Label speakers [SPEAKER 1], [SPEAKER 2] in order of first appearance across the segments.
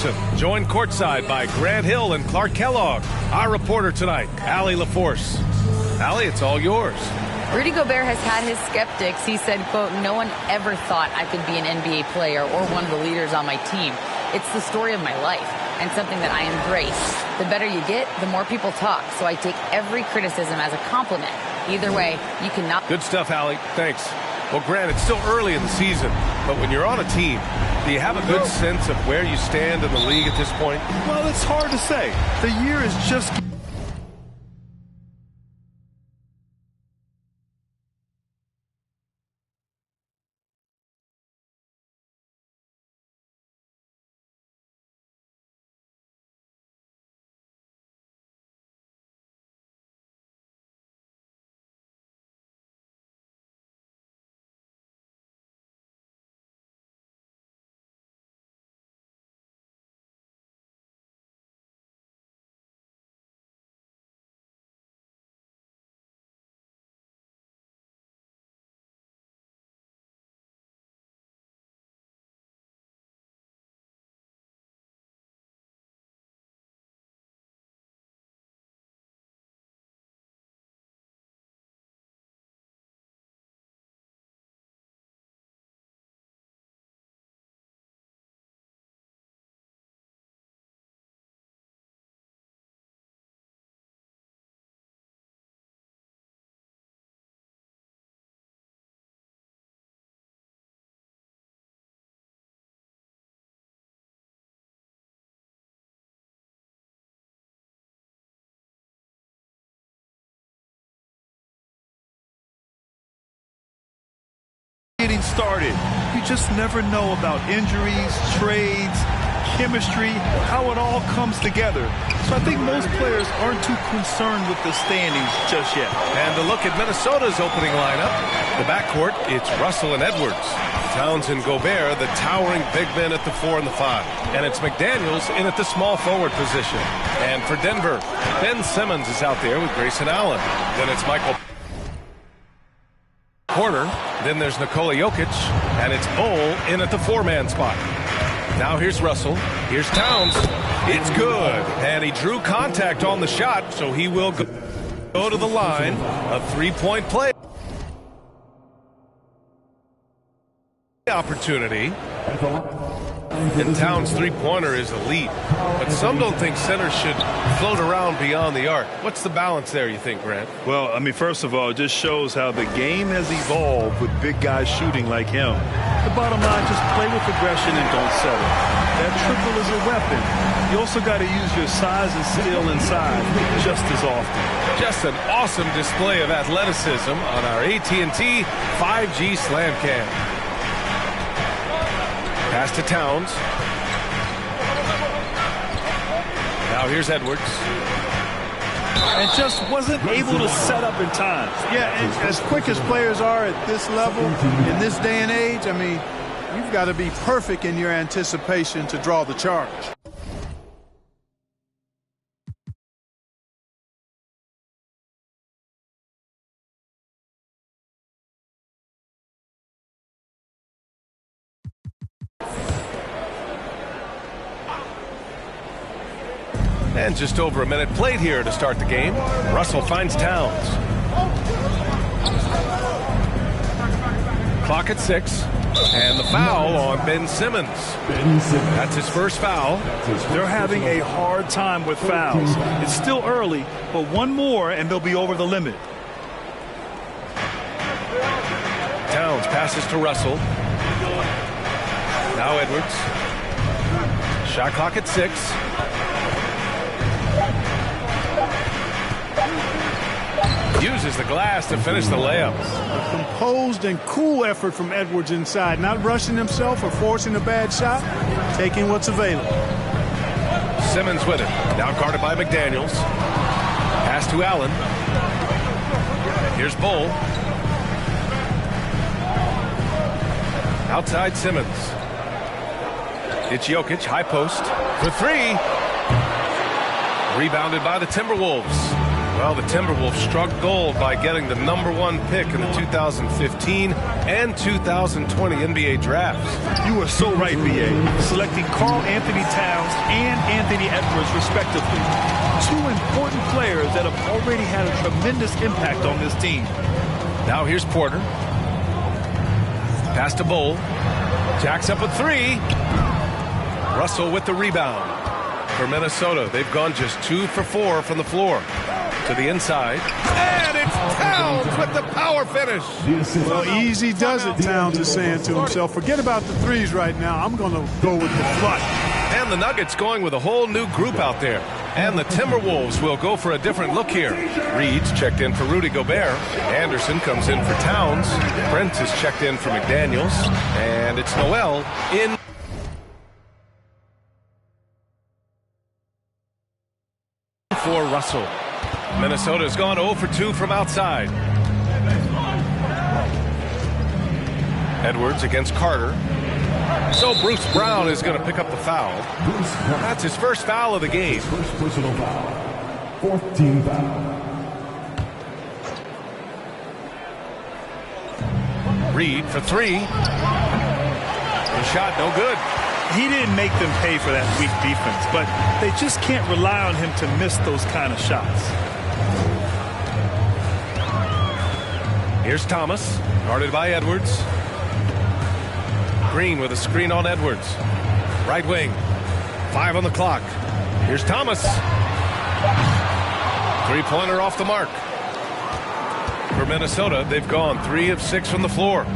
[SPEAKER 1] Iverson, joined courtside by Grant Hill and Clark Kellogg. Our reporter tonight, Allie LaForce. Allie, it's all yours.
[SPEAKER 2] Rudy Gobert has had his skeptics. He said, quote, "No one ever thought I could be an NBA player or one of the leaders on my team. It's the story of my life and something that I embrace. The better you get, the more people talk. So I take every criticism as a compliment. Either way, you cannot."
[SPEAKER 1] Good stuff, Allie. Thanks. Well, Grant, it's still early in the season, but when you're on a team, do you have a good sense of where you stand in the league at this point?
[SPEAKER 3] Well, it's hard to say. The year is just getting started. You just never know about injuries, trades, chemistry, how it all comes together. So I think most players aren't too concerned with the standings just yet.
[SPEAKER 1] And to look at Minnesota's opening lineup, the backcourt, it's Russell and Edwards. Towns and Gobert, the towering big men at the 4 and the 5. And it's McDaniels in at the small forward position. And for Denver, Ben Simmons is out there with Grayson Allen. Then it's Michael Porter. Then there's Nikola Jokic, and it's Bol in at the 4-man spot. Now here's Russell. Here's Towns. It's good. And he drew contact on the shot, so he will go to the line. A 3-point play opportunity. And Towns' three-pointer is elite. But some don't think centers should float around beyond the arc. What's the balance there, you think, Grant?
[SPEAKER 3] Well, I mean, first of all, it just shows how the game has evolved with big guys shooting like him. The bottom line, just play with aggression and don't settle. That triple is a weapon. You also got to use your size and skill inside just as often.
[SPEAKER 1] Just an awesome display of athleticism on our AT&T 5G Slam Cam. Pass to Towns. Now here's Edwards.
[SPEAKER 4] And just wasn't able to set up in time. Yeah, and as quick as players are at this level, in this day and age, I mean, you've got to be perfect in your anticipation to draw the charge.
[SPEAKER 1] And just over a minute played here to start the game. Russell finds Towns. Clock at 6. And the foul on Ben Simmons. That's his first foul.
[SPEAKER 3] They're having a hard time with fouls. It's still early, but one more and they'll be over the limit.
[SPEAKER 1] Towns passes to Russell. Now Edwards. Shot clock at 6. Uses the glass to finish the layup.
[SPEAKER 4] A composed and cool effort from Edwards inside, not rushing himself or forcing a bad shot, taking what's available.
[SPEAKER 1] Simmons with it. Now guarded by McDaniels. Pass to Allen. Here's Bol. Outside Simmons. It's Jokic, high post for 3. Rebounded by the Timberwolves. Well, the Timberwolves struck gold by getting the #1 pick in the 2015 and 2020 NBA drafts.
[SPEAKER 3] You are so right, B.A. Selecting Karl-Anthony Towns and Anthony Edwards, respectively. Two important players that have already had a tremendous impact on this team.
[SPEAKER 1] Now here's Porter. Pass to Bull. Jacks up a three. Russell with the rebound. For Minnesota, they've gone just 2 for 4 from the floor. To the inside. And it's Towns with the power finish.
[SPEAKER 4] Well, easy does it, Towns is saying to himself. Forget about the threes right now. I'm going to go with the flush.
[SPEAKER 1] And the Nuggets going with a whole new group out there. And the Timberwolves will go for a different look here. Reed's checked in for Rudy Gobert. Anderson comes in for Towns. Brent is checked in for McDaniels. And it's Noel in for Russell. Minnesota's gone 0 for 2 from outside. Edwards against Carter. So Bruce Brown is going to pick up the foul. That's his first foul of the game.
[SPEAKER 5] First personal foul. 4th team foul.
[SPEAKER 1] Reed for 3. The shot no good.
[SPEAKER 3] He didn't make them pay for that weak defense, but they just can't rely on him to miss those kind of shots.
[SPEAKER 1] Here's Thomas, guarded by Edwards. Green with a screen on Edwards. Right wing. 5 on the clock. Here's Thomas. Three-pointer off the mark. For Minnesota, they've gone 3 of 6 from the floor.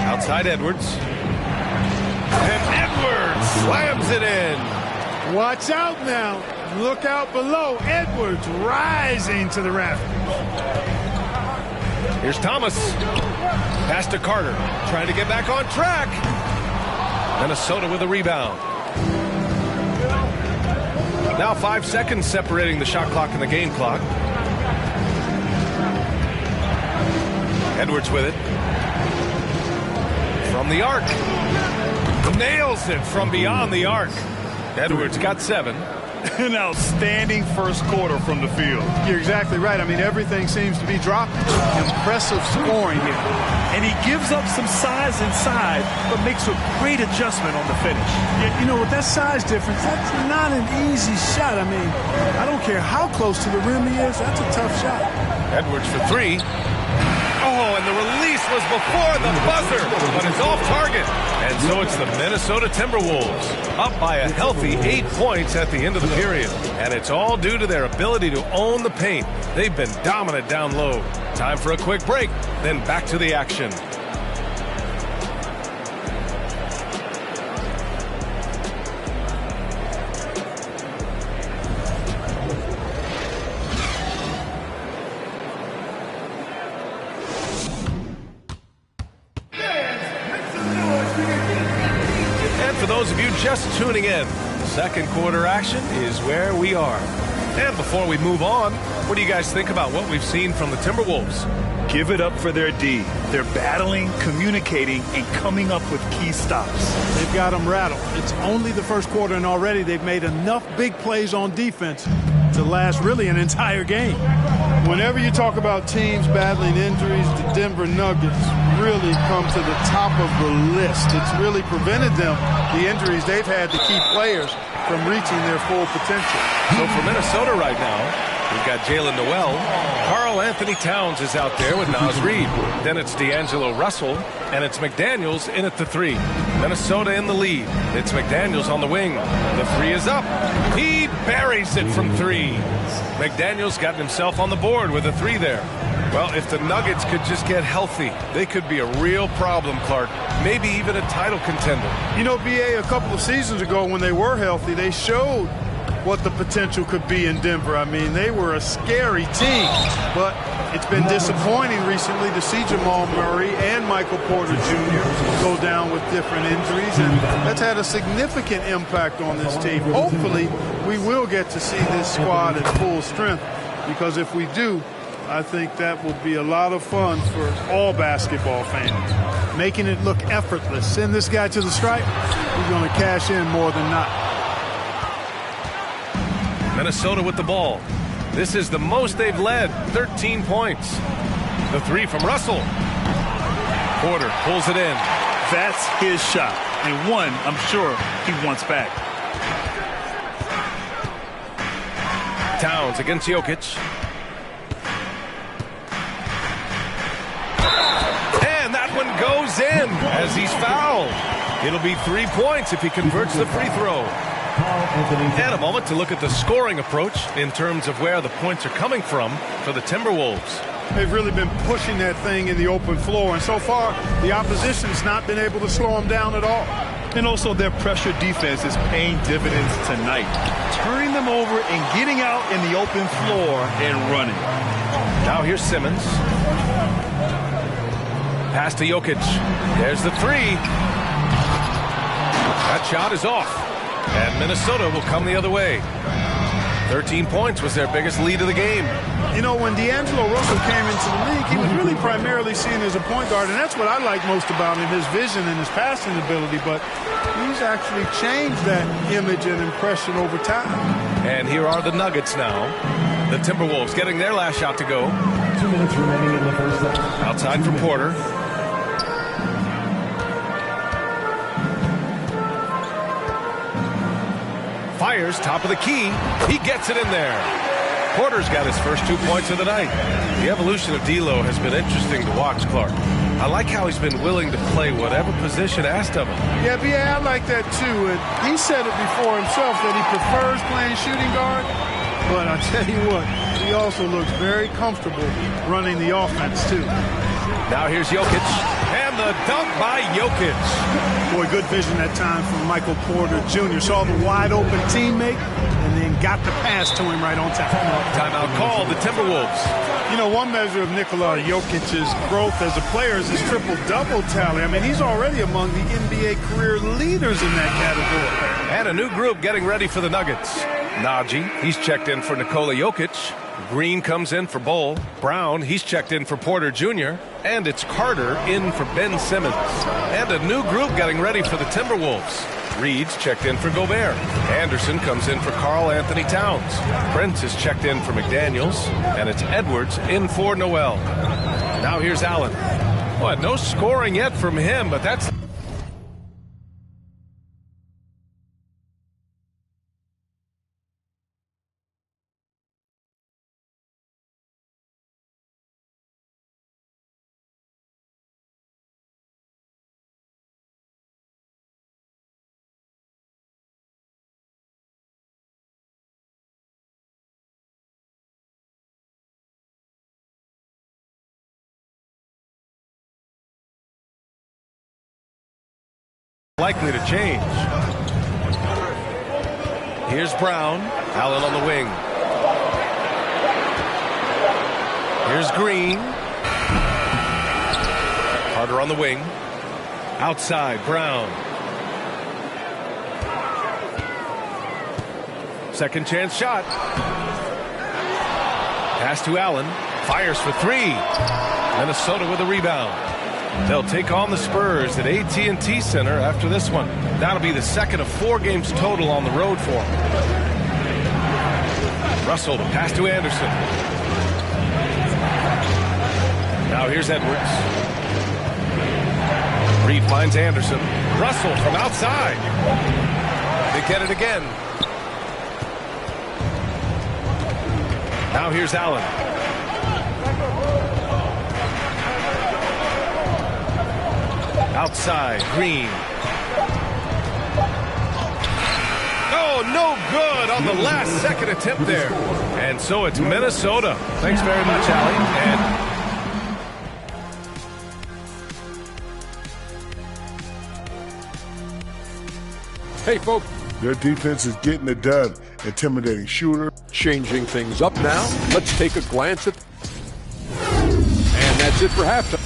[SPEAKER 1] Outside Edwards. And Edwards slams it in.
[SPEAKER 4] Watch out now. Look out below. Edwards rising to the rafters.
[SPEAKER 1] Here's Thomas. Pass to Carter. Trying to get back on track. Minnesota with a rebound. Now 5 seconds separating the shot clock and the game clock. Edwards with it. From the arc. Nails it from beyond the arc. Edwards got 7.
[SPEAKER 3] An outstanding first quarter from the field.
[SPEAKER 4] You're exactly right. I mean, everything seems to be dropping. Impressive scoring here.
[SPEAKER 3] And he gives up some size inside, but makes a great adjustment on the finish.
[SPEAKER 4] Yeah, you know, with that size difference, that's not an easy shot. I mean, I don't care how close to the rim he is. That's a tough shot.
[SPEAKER 1] Edwards for 3. Oh, and the release was before the buzzer, but it's off target. And so it's the Minnesota Timberwolves, up by a healthy 8 points at the end of the period. And it's all due to their ability to own the paint. They've been dominant down low. Time for a quick break, then back to the action. For those of you just tuning in, second quarter action is where we are. And before we move on, what do you guys think about what we've seen from the Timberwolves?
[SPEAKER 3] Give it up for their D. They're battling, communicating, and coming up with key stops.
[SPEAKER 4] They've got them rattled. It's only the first quarter, and already they've made enough big plays on defense to last really an entire game. Whenever you talk about teams battling injuries, the Denver Nuggets really come to the top of the list. It's really prevented them, the injuries they've had to keep players from reaching their full potential.
[SPEAKER 1] So for Minnesota right now, we've got Jalen Noel. Karl-Anthony Towns is out there with Naz Reid. Then it's D'Angelo Russell, and it's McDaniels in at the 3. Minnesota in the lead. It's McDaniels on the wing. The 3 is up. He buries it from 3. McDaniels got himself on the board with a 3 there. Well, if the Nuggets could just get healthy, they could be a real problem, Clark. Maybe even a title contender.
[SPEAKER 4] You know, B.A., a couple of seasons ago when they were healthy, they showed what the potential could be in Denver. I mean, they were a scary team, but it's been disappointing recently to see Jamal Murray and Michael Porter Jr. go down with different injuries, and that's had a significant impact on this team. Hopefully, we will get to see this squad at full strength, because if we do, I think that will be a lot of fun for all basketball fans. Making it look effortless. Send this guy to the stripe, he's going to cash in more than not.
[SPEAKER 1] Minnesota with the ball. This is the most they've led, 13 points. The three from Russell. Porter pulls it in.
[SPEAKER 3] That's his shot, and one I'm sure he wants back.
[SPEAKER 1] Towns against Jokic. And that one goes in as he's fouled. It'll be 3 points if he converts the free throw. And a moment to look at the scoring approach in terms of where the points are coming from for the Timberwolves.
[SPEAKER 4] They've really been pushing that thing in the open floor, and so far the opposition's not been able to slow them down at all.
[SPEAKER 3] And also their pressure defense is paying dividends tonight. Turning them over and getting out in the open floor and running.
[SPEAKER 1] Now here's Simmons. Pass to Jokic. There's the three. That shot is off. And Minnesota will come the other way. 13 points was their biggest lead of the game.
[SPEAKER 4] You know, when D'Angelo Russell came into the league, he was really primarily seen as a point guard, and that's what I like most about him, his vision and his passing ability, but he's actually changed that image and impression over time.
[SPEAKER 1] And here are the Nuggets now. The Timberwolves getting their last shot to go.
[SPEAKER 5] 2 minutes remaining in the first set.
[SPEAKER 1] Outside for Porter. Fires, top of the key. He gets it in there. Porter's got his first 2 points of the night. The evolution of D'Lo has been interesting to watch, Clark. I like how he's been willing to play whatever position asked of him.
[SPEAKER 4] Yeah, I like that too. And he said it before himself that he prefers playing shooting guard. But I tell you what, he also looks very comfortable running the offense too.
[SPEAKER 1] Now here's Jokic. And the dunk by Jokic.
[SPEAKER 4] Boy, good vision that time from Michael Porter Jr. Saw the wide open teammate and then got the pass to him right on time.
[SPEAKER 1] Timeout called, the Timberwolves.
[SPEAKER 4] You know, one measure of Nikola Jokic's growth as a player is his triple-double tally. I mean, he's already among the NBA career leaders in that category.
[SPEAKER 1] And a new group getting ready for the Nuggets. Najee, he's checked in for Nikola Jokic. Green comes in for Bol. Brown, he's checked in for Porter Jr. And it's Carter in for Ben Simmons. And a new group getting ready for the Timberwolves. Reed's checked in for Gobert. Anderson comes in for Karl Anthony Towns. Prince is checked in for McDaniels. And it's Edwards in for Noel. Now here's Allen. Well, no scoring yet from him, but that's... likely to change. Here's Brown. Allen on the wing. Here's Green. Carter on the wing. Outside, Brown. Second chance shot. Pass to Allen. Fires for three. Minnesota with a rebound. They'll take on the Spurs at AT&T Center after this one. That'll be the second of 4 games total on the road for them. Russell, the pass to Anderson. Now here's Edwards. Reed finds Anderson. Russell from outside. They get it again. Now here's Allen. Outside, Green. Oh, no good on the last second attempt there. And so it's Minnesota. Thanks very much, Allie.
[SPEAKER 6] Hey, folks.
[SPEAKER 7] Their defense is getting it done. Intimidating shooter.
[SPEAKER 6] Changing things up now. Let's take a glance at... And that's it for halftime.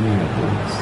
[SPEAKER 5] Anthony Edwards.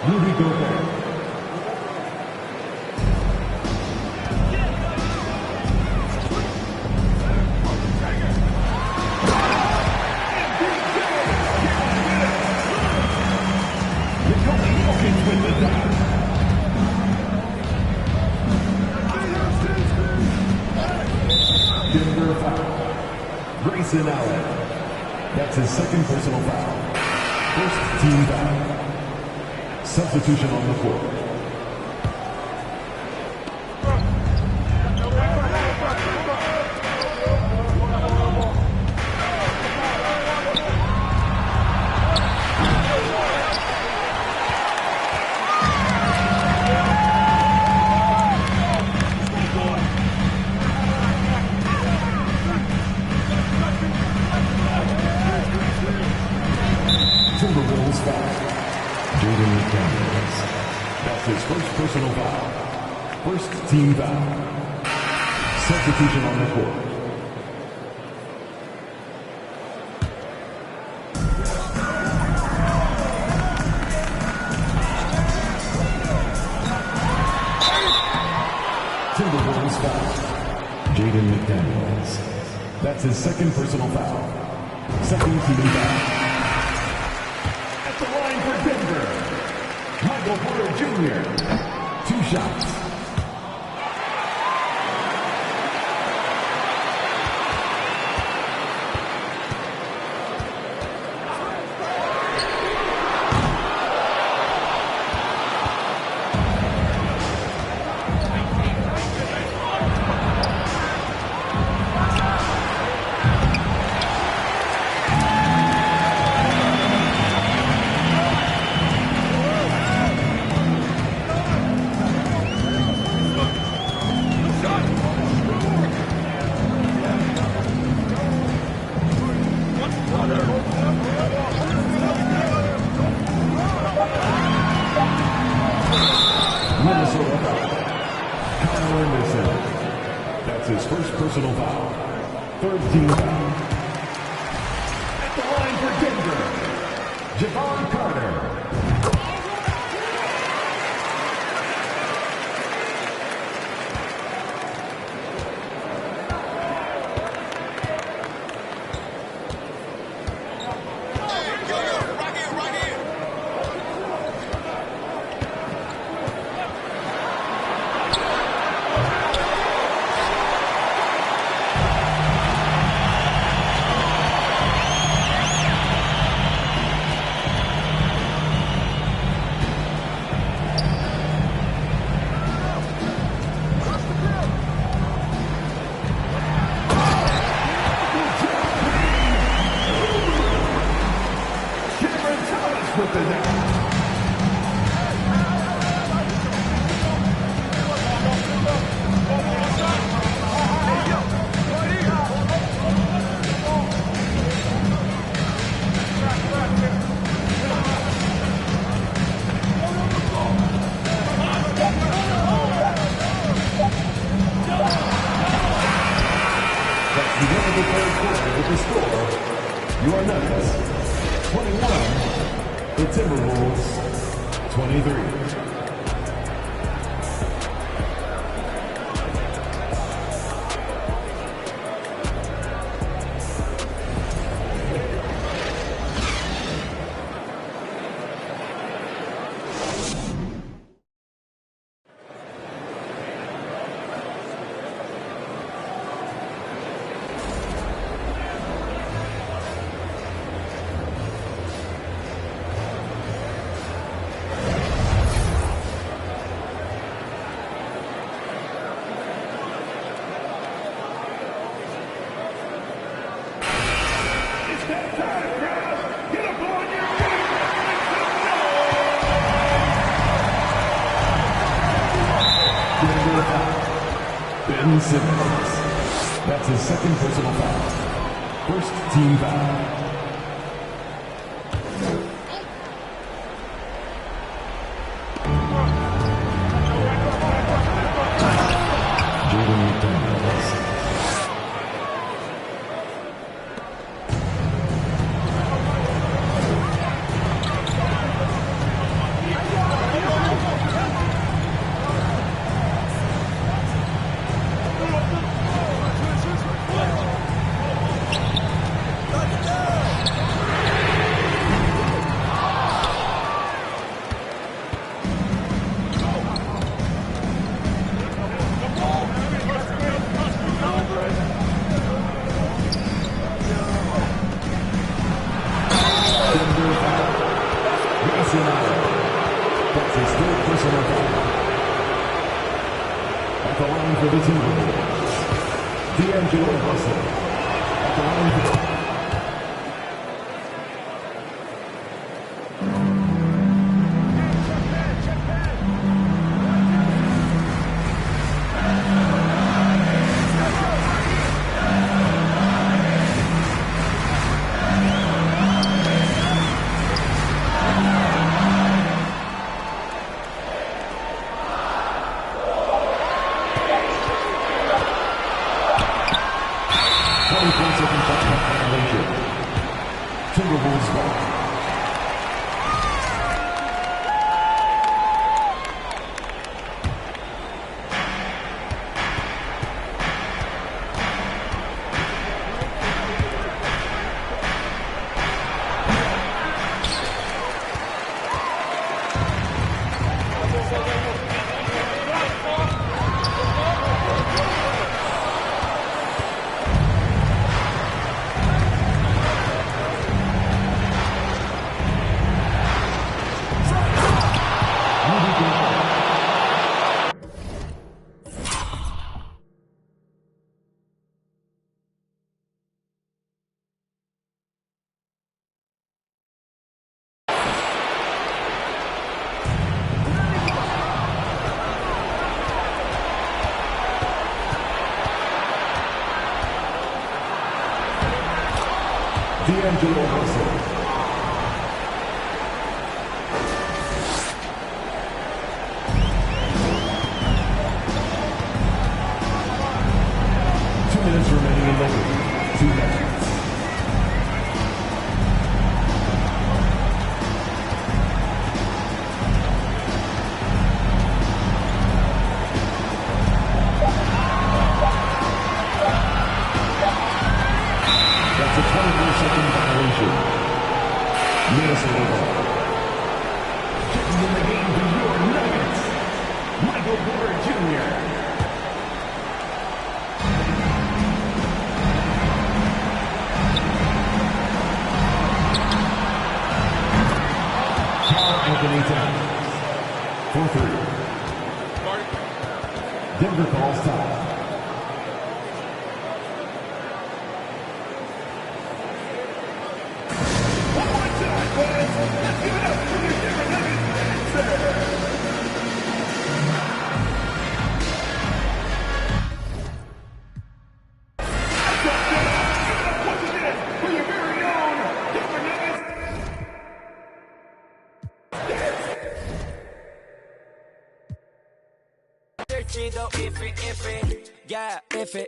[SPEAKER 5] Rudy Gobert. Denver foul. Grayson Allen. That's his second personal foul. First team foul. Substitution on the floor. Timberwolves foul. Jaden McDaniels. That's his first personal foul. First team foul. Substitution on the court. Timberwolves foul. Jaden McDaniels. That's his second personal foul. Second team foul. The line for Denver, Michael Porter Jr. 2 shots. Minnesota foul. Kyle Anderson. That's his first personal foul. Third team foul. At the line for Denver, Jevon Carter. With the net. That's the end of the third quarter with the score. Your Nuggets 21. The Timberwolves 23. Ben Simmons. That's his second personal foul. First team foul. Jaden McDaniels. That's his third personal foul. At the line for the Timberwolves, D'Angelo Russell. At the line for Timberwolves ball. D'Angelo Russell. Minutes remaining in the league. 2 minutes. That's a 24-second violation. Minnesota ball. Getting in the game for your Nuggets, Michael Porter Jr. Anthony Towns for 3. Denver calls time. One more time, boys. Let's give it up for your Denver Nuggets.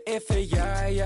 [SPEAKER 8] If it, yeah, yeah.